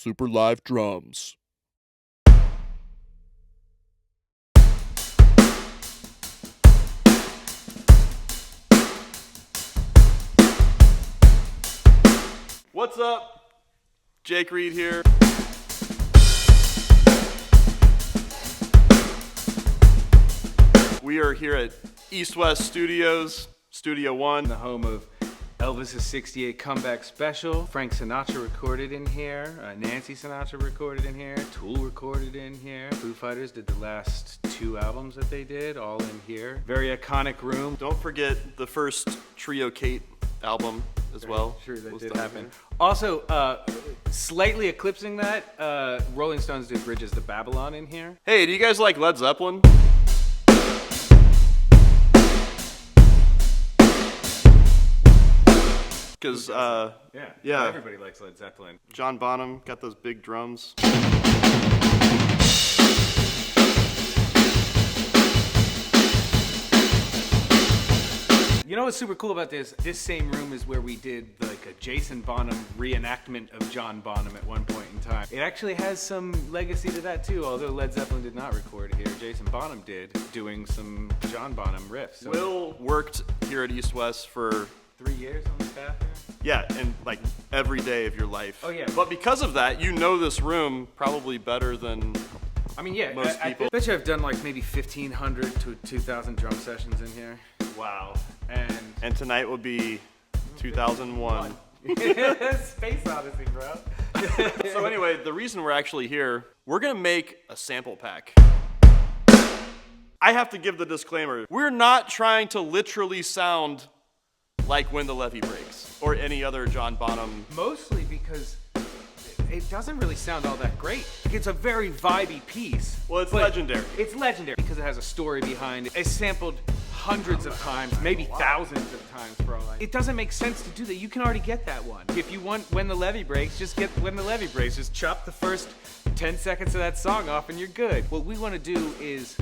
Super Live Drums. What's up? Jake Reed here. We are here at East West Studios, Studio One, the home of Elvis's '68 comeback special. Frank Sinatra recorded in here. Nancy Sinatra recorded in here. Tool recorded in here. Foo Fighters did the last 2 albums that they did, all in here. Very iconic room. Don't forget the first Trio Kate album as well. Sure, that did happen. Also, slightly eclipsing that, Rolling Stones did Bridges to Babylon in here. Hey, do you guys like Led Zeppelin? Because, yeah, everybody likes Led Zeppelin. John Bonham got those big drums. You know what's super cool about this? This same room is where we did like a Jason Bonham reenactment of John Bonham at one point in time. It actually has some legacy to that too, although Led Zeppelin did not record here. Jason Bonham did, doing some John Bonham riffs. So Will worked here at East West for 3 years on the staff here? yeah, and like every day of your life. Oh yeah. But because of that, you know this room probably better than I mean, yeah, most people. I bet you I've done like maybe 1,500 to 2,000 drum sessions in here. Wow. And tonight will be 2001. Space Odyssey, bro. So anyway, the reason we're actually here, we're gonna make a sample pack. I have to give the disclaimer. We're not trying to literally sound like When the Levee Breaks or any other John Bonham. Mostly because it doesn't really sound all that great. It's a very vibey piece. Well, it's legendary. It's legendary because it has a story behind it. It's sampled hundreds of times, maybe thousands of times, bro. It doesn't make sense to do that. You can already get that one. If you want When the Levee Breaks, just get When the Levee Breaks. Just chop the first 10 seconds of that song off and you're good. What we want to do is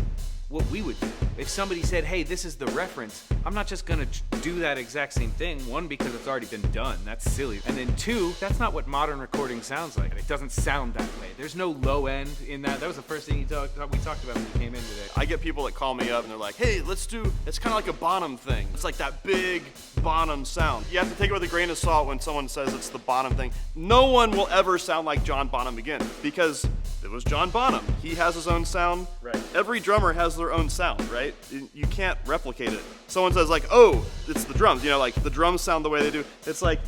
what we would do. If somebody said, hey, this is the reference, I'm not just gonna do that exact same thing. One, because it's already been done. That's silly. And then two, that's not what modern recording sounds like. It doesn't sound that way. There's no low end in that. That was the first thing we talked about when we came in today. I get people that call me up and they're like, hey, it's kind of like a Bonham thing. It's like that big Bonham sound. You have to take it with a grain of salt when someone says it's the Bonham thing. No one will ever sound like John Bonham again because it was John Bonham. He has his own sound. Right. Every drummer has their own sound, right? You can't replicate it. Someone says like, oh, it's the drums. You know, like the drums sound the way they do. It's like,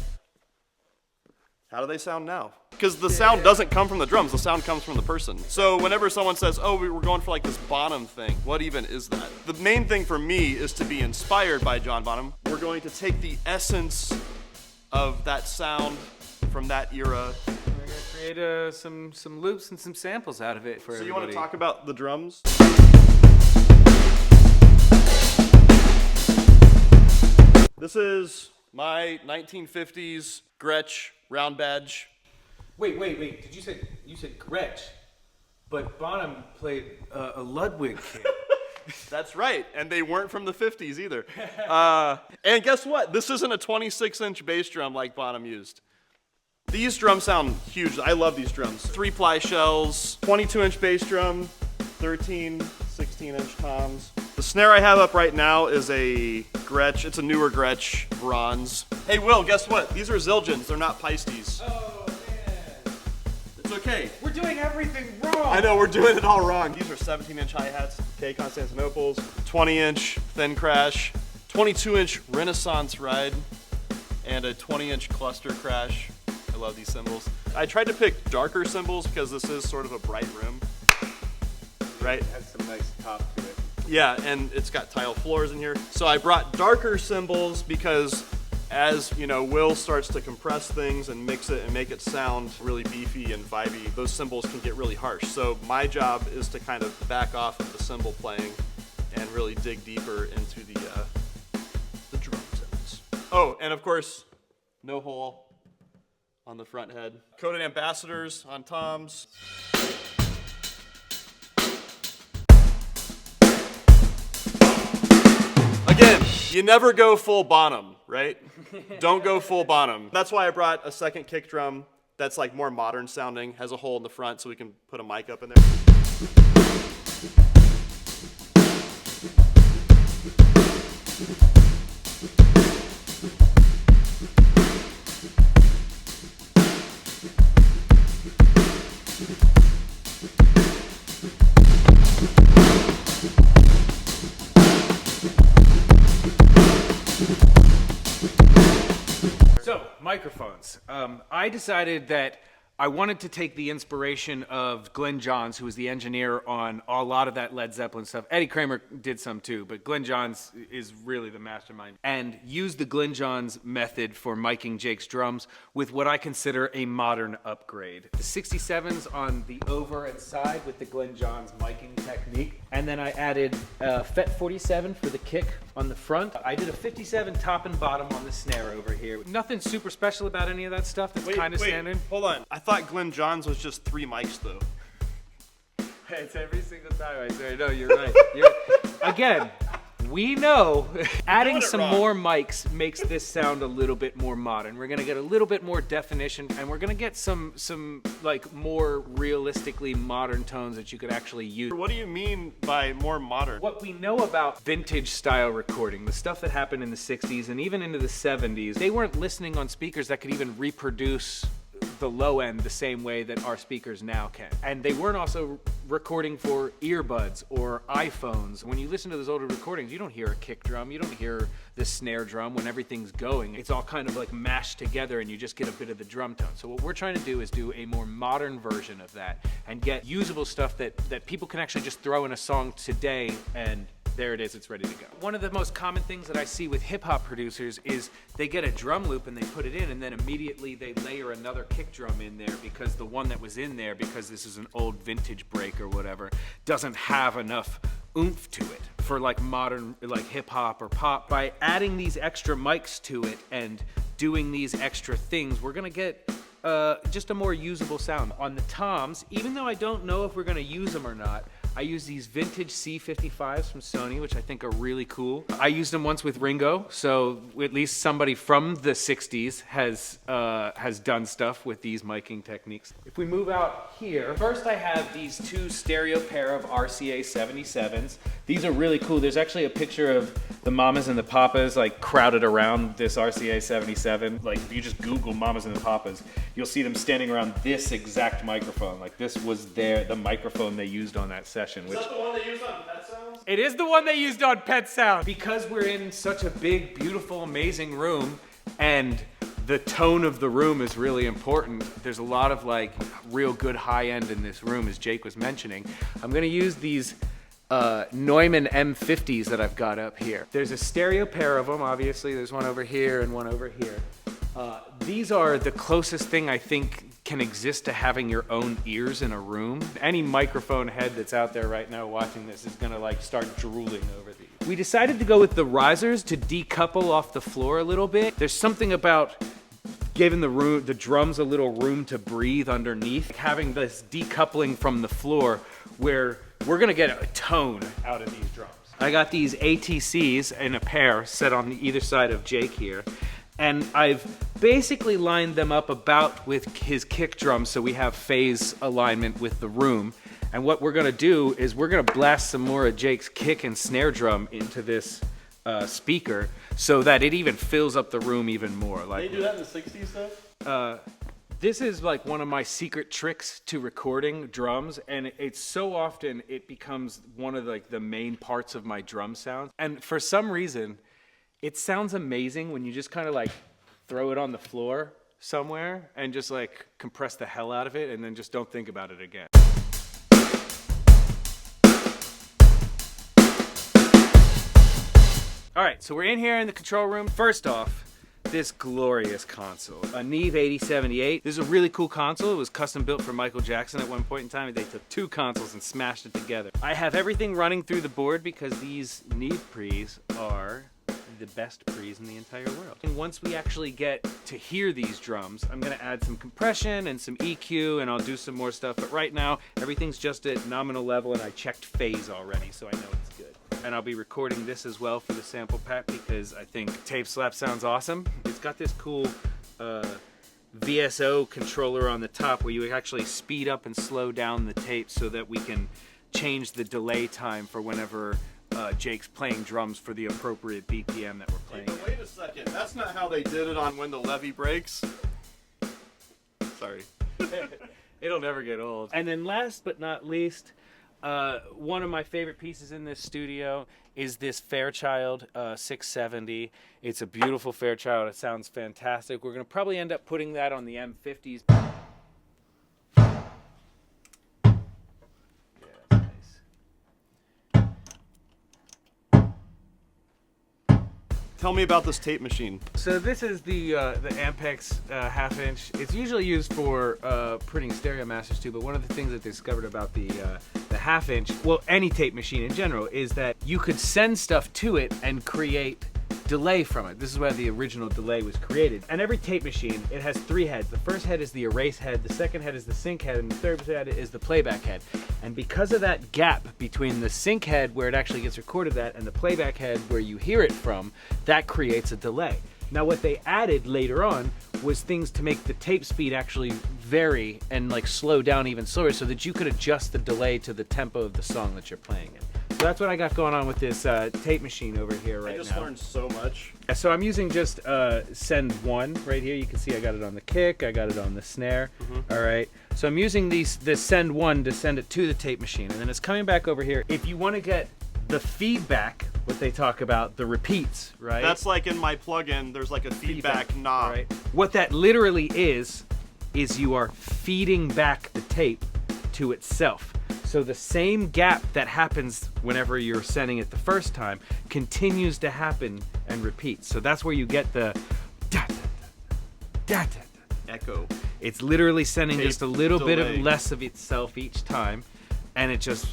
how do they sound now? Because the sound doesn't come from the drums. The sound comes from the person. So whenever someone says, oh, we were going for like this Bonham thing, what even is that? The main thing for me is to be inspired by John Bonham. We're going to take the essence of that sound from that era. We're gonna create some loops and some samples out of it for everybody. So you want to talk about the drums? This is my 1950s Gretsch round badge. Wait. Did you said Gretsch, but Bonham played a Ludwig kit. That's right, and they weren't from the 50s either. And guess what? This isn't a 26-inch bass drum like Bonham used. These drums sound huge. I love these drums. 3-ply shells, 22-inch bass drum, 13, 16-inch toms. The snare I have up right now is a Gretsch. It's a newer Gretsch bronze. Hey, Will, guess what? These are zildjians. They're not Pisces. Oh, man. It's okay. We're doing everything wrong. I know, we're doing it all wrong. These are 17-inch hi-hats, K Constantinople's, 20-inch thin crash, 22-inch Renaissance ride, and a 20-inch cluster crash. I love these cymbals. I tried to pick darker cymbals because this is sort of a bright room, right? It has some nice top to it. Yeah, and it's got tile floors in here. So I brought darker cymbals because as, you know, Will starts to compress things and mix it and make it sound really beefy and vibey, those cymbals can get really harsh. So my job is to kind of back off of the cymbal playing and really dig deeper into the drum sounds. Oh, and of course, no hole on the front head. Coated ambassadors on toms. Again, you never go full Bonham, right? Don't go full Bonham. That's why I brought a second kick drum that's like more modern sounding, has a hole in the front so we can put a mic up in there. So, microphones. I decided that I wanted to take the inspiration of Glenn Johns, who was the engineer on a lot of that Led Zeppelin stuff. Eddie Kramer did some too, but Glenn Johns is really the mastermind. And use the Glenn Johns method for miking Jake's drums with what I consider a modern upgrade. The 67s on the over and side with the Glenn Johns miking technique. And then I added FET 47 for the kick on the front. I did a 57 top and bottom on the snare over here. Nothing super special about any of that stuff. That's kind of standard. Hold on. I thought Glenn Johns was just 3 mics though. It's every single time I say, no, you're right. Again, we know adding some more mics makes this sound a little bit more modern. We're gonna get a little bit more definition, and we're gonna get some like more realistically modern tones that you could actually use. What do you mean by more modern? What we know about vintage style recording, the stuff that happened in the 60s and even into the 70s, they weren't listening on speakers that could even reproduce the low end the same way that our speakers now can. And they weren't also recording for earbuds or iPhones. When you listen to those older recordings, you don't hear a kick drum, you don't hear the snare drum when everything's going. It's all kind of like mashed together and you just get a bit of the drum tone. So what we're trying to do is do a more modern version of that and get usable stuff that people can actually just throw in a song today, and there it is, it's ready to go. One of the most common things that I see with hip hop producers is they get a drum loop and they put it in, and then immediately they layer another kick drum in there because the one that was in there, because this is an old vintage break or whatever, doesn't have enough oomph to it for like modern, like hip hop or pop. By adding these extra mics to it and doing these extra things, we're gonna get just a more usable sound. On the toms, even though I don't know if we're gonna use them or not, I use these vintage C55s from Sony, which I think are really cool. I used them once with Ringo, so at least somebody from the 60s has done stuff with these miking techniques. If we move out here, first I have these 2 stereo pair of RCA 77s. These are really cool. There's actually a picture of the mamas and the papas like crowded around this RCA 77. Like if you just Google mamas and the papas, you'll see them standing around this exact microphone. Like this was the microphone they used on that session. Is that the one they used on Pet Sounds? It is the one they used on Pet Sounds. Because we're in such a big, beautiful, amazing room, and the tone of the room is really important. There's a lot of like real good high end in this room, as Jake was mentioning. I'm gonna use these Neumann M50s that I've got up here. There's a stereo pair of them, obviously. There's one over here and one over here. These are the closest thing I think can exist to having your own ears in a room. Any microphone head that's out there right now watching this is gonna like start drooling over these. We decided to go with the risers to decouple off the floor a little bit. There's something about giving the drums a little room to breathe underneath, having this decoupling from the floor where we're gonna get a tone out of these drums. I got these ATCs in a pair set on either side of Jake here, and I've basically lined them up about with his kick drum so we have phase alignment with the room. And what we're gonna do is we're gonna blast some more of Jake's kick and snare drum into this speaker so that it even fills up the room even more. Like, They do that in the 60s stuff? This is like one of my secret tricks to recording drums, and it's so often it becomes one of like the main parts of my drum sound. And for some reason, it sounds amazing when you just kind of like throw it on the floor somewhere and just like compress the hell out of it and then just don't think about it again. All right, so we're in here in the control room. First off, this glorious console, a Neve 8078. This is a really cool console. It was custom built for Michael Jackson at one point in time. They took 2 consoles and smashed it together. I have everything running through the board because these Neve pre's are the best pre's in the entire world. And once we actually get to hear these drums, I'm gonna add some compression and some EQ, and I'll do some more stuff. But right now, everything's just at nominal level, and I checked phase already, so I know it's good. And I'll be recording this as well for the sample pack because I think tape slap sounds awesome. It's got this cool VSO controller on the top where you actually speed up and slow down the tape so that we can change the delay time for whenever Jake's playing drums for the appropriate BPM that we're playing. Hey, but wait a second, that's not how they did it on When the Levee Breaks. Sorry. It'll never get old. And then last but not least, one of my favorite pieces in this studio is this Fairchild 670. It's a beautiful Fairchild. It sounds fantastic. We're going to probably end up putting that on the M50s. Yeah, that's nice. Tell me about this tape machine. So this is the Ampex half-inch. It's usually used for printing stereo masters too, but one of the things that they discovered about the half-inch, well, any tape machine in general, is that you could send stuff to it and create delay from it. This is where the original delay was created. And every tape machine, it has 3 heads. The first head is the erase head, the second head is the sync head, and the third head is the playback head. And because of that gap between the sync head where it actually gets recorded at and the playback head where you hear it from, that creates a delay. Now what they added later on was things to make the tape speed actually vary and like slow down even slower so that you could adjust the delay to the tempo of the song that you're playing in. So that's what I got going on with this tape machine over here right now. I just learned so much. Yeah, so I'm using just send 1 right here. You can see I got it on the kick, I got it on the snare. All right. So I'm using this send 1 to send it to the tape machine, and then it's coming back over here. If you want to get the feedback, what they talk about, the repeats, right? That's like in my plugin, there's like a feedback knob. Right. What that literally is you are feeding back the tape to itself. So the same gap that happens whenever you're sending it the first time continues to happen and repeats. So that's where you get the da, da, da, da, da, da. Echo. It's literally sending Tape just a little bit delay. of less of itself each time, and it just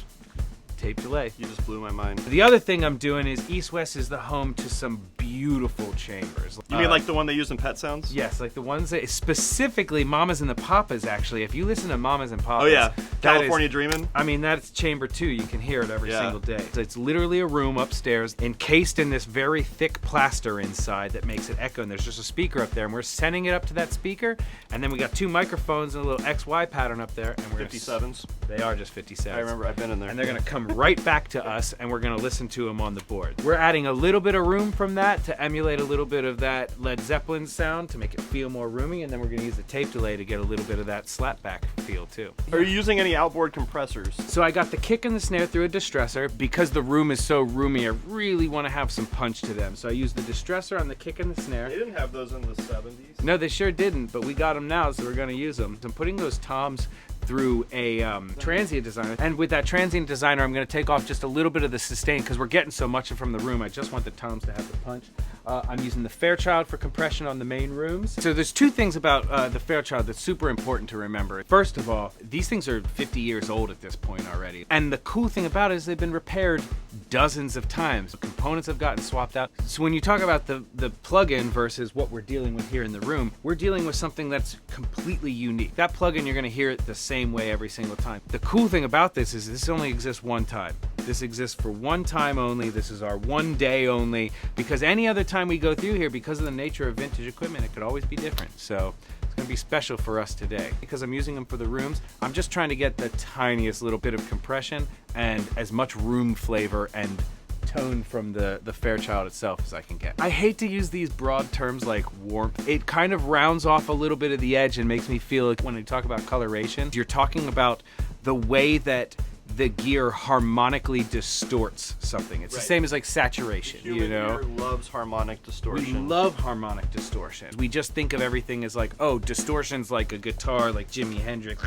tape delay. You just blew my mind. The other thing I'm doing is East West is the home to some beautiful chambers. You mean like the one they use in Pet Sounds? Yes, like the ones that specifically Mamas and the Papas. Actually, if you listen to Mamas and Papas, Oh yeah, that California is- Dreamin'. I mean, that's chamber 2. You can hear it every Yeah. single day. It's literally a room upstairs encased in this very thick plaster inside that makes it echo, and there's just a speaker up there, and we're sending it up to that speaker, and then we got 2 microphones and a little XY pattern up there, and we're 57s. They are just 57s. I remember, I've been in there. And they're going to come right back to us, and we're going to listen to them on the board. We're adding a little bit of room from that to emulate a little bit of that Led Zeppelin sound to make it feel more roomy, and then we're going to use the tape delay to get a little bit of that slapback feel too. Are you using any outboard compressors? So I got the kick and the snare through a distressor. Because the room is so roomy, I really want to have some punch to them. So I used the distressor on the kick and the snare. They didn't have those in the 70s. No, they sure didn't, but we got them now, so we're going to use them. I'm putting those toms through a transient designer, and with that transient designer I'm going to take off just a little bit of the sustain because we're getting so much from the room. I just want the toms to have the punch. I'm using the Fairchild for compression on the main rooms. So there's 2 things about the Fairchild that's super important to remember. First of all, these things are 50 years old at this point already, and the cool thing about it is they've been repaired dozens of times. The components have gotten swapped out. So when you talk about the plug-in versus what we're dealing with here in the room, we're dealing with something that's completely unique. That plug-in, you're going to hear it the same way every single time. The cool thing about this is this only exists one time. This exists for one time only. This is our one day only, because any other time we go through here, because of the nature of vintage equipment, it could always be different. So it's going to be special for us today. Because I'm using them for the rooms, I'm just trying to get the tiniest little bit of compression and as much room flavor and tone from the Fairchild itself as I can get. I hate to use these broad terms like warmth. It kind of rounds off a little bit of the edge and makes me feel like when you talk about coloration, you're talking about the way that the gear harmonically distorts something. It's the same as like saturation, Human you know? ear loves harmonic distortion. We love harmonic distortion. We just think of everything as like, oh, distortion's like a guitar, like Jimi Hendrix.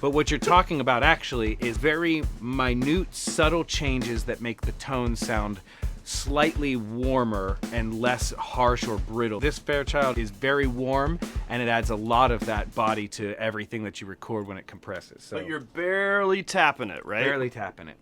But what you're talking about actually is very minute, subtle changes that make the tone sound slightly warmer and less harsh or brittle. This Fairchild is very warm, and it adds a lot of that body to everything that you record when it compresses. So But you're barely tapping it, right? barely tapping it.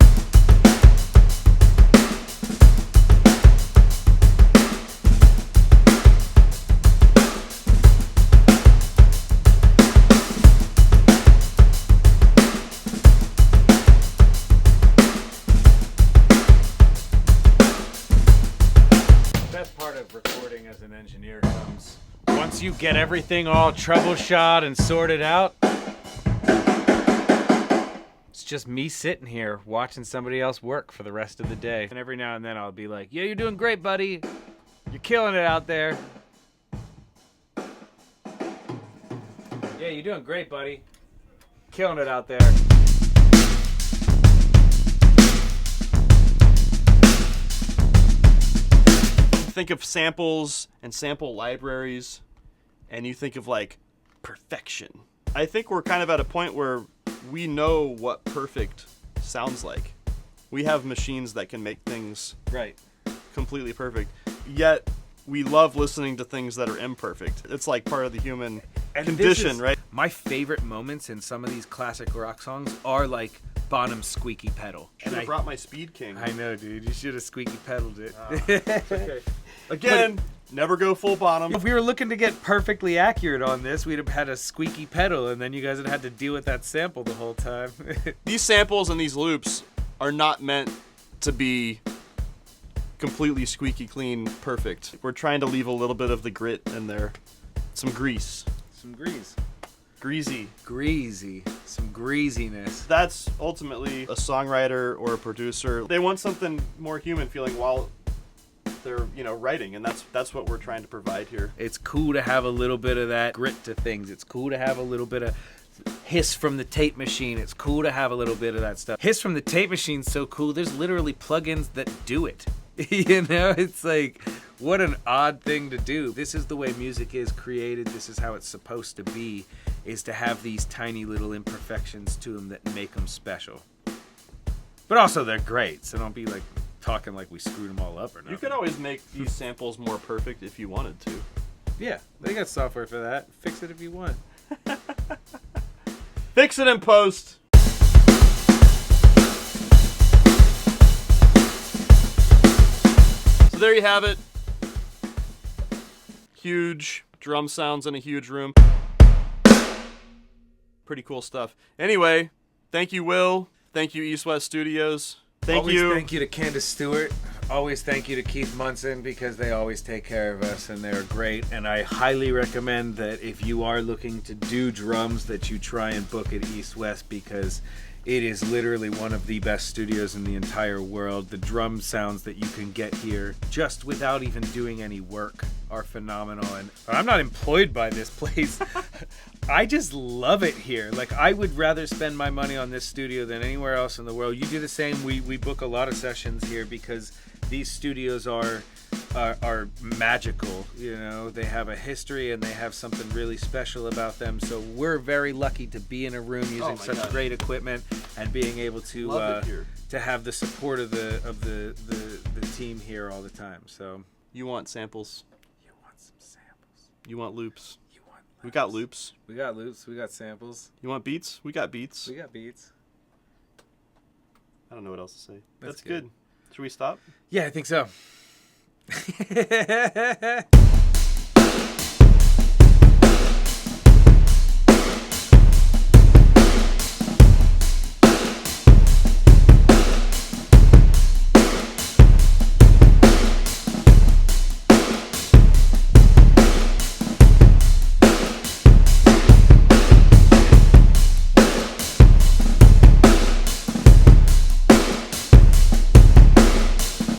Best part of recording as an engineer comes Once you get everything all troubleshot and sorted out, it's just me sitting here watching somebody else work for the rest of the day. And every now and then I'll be like, yeah, you're doing great, buddy. You're killing it out there. Yeah, you're doing great, buddy. Killing it out there. Think of samples and sample libraries, and you think of like perfection. I think we're kind of at a point where we know what perfect sounds like. We have machines that can make things Right. completely perfect, yet we love listening to things that are imperfect. It's like part of the human condition, right? My favorite moments in some of these classic rock songs are like Bonham's squeaky pedal. Should have brought my Speed King. I know, dude. You should have squeaky pedaled it. Okay. Again, never go full Bonham. If we were looking to get perfectly accurate on this, we'd have had a squeaky pedal, and then you guys would have had to deal with that sample the whole time. These samples and these loops are not meant to be completely squeaky clean perfect. We're trying to leave a little bit of the grit in there. Some grease. Some grease. Greasy. Greasy. Some greasiness. That's ultimately a songwriter or a producer. They want something more human feeling while they're, writing, and that's what we're trying to provide here. It's cool to have a little bit of that grit to things. It's cool to have a little bit of hiss from the tape machine. It's cool to have a little bit of that stuff. Hiss from the tape machine's so cool. There's literally plugins that do it. It's like, what an odd thing to do. This is the way music is created. This is how it's supposed to be, is to have these tiny little imperfections to them that make them special. But also they're great, so don't be like talking like we screwed them all up or nothing. You could always make these samples more perfect if you wanted to. Yeah, they got software for that. Fix it if you want. Fix it in post. So there you have it. Huge drum sounds in a huge room. Pretty cool stuff. Anyway, thank you, Will. Thank you, East West Studios. Thank you. Thank you to Candace Stewart. Always thank you to Keith Munson, because they always take care of us and they're great. And I highly recommend that if you are looking to do drums, that you try and book at East West, because it is literally one of the best studios in the entire world. The drum sounds that you can get here just without even doing any work are phenomenal. And I'm not employed by this place. I just love it here. Like, I would rather spend my money on this studio than anywhere else in the world. You do the same. We book a lot of sessions here because these studios are magical. They have a history and they have something really special about them. So we're very lucky to be in a room using such great equipment and being able to have the support of the team here all the time. So you want samples. You want some samples. You want loops. You want loops. We got loops. We got loops. We got samples. You want beats? We got beats. We got beats. I don't know what else to say. That's good. Should we stop? Yeah, I think so.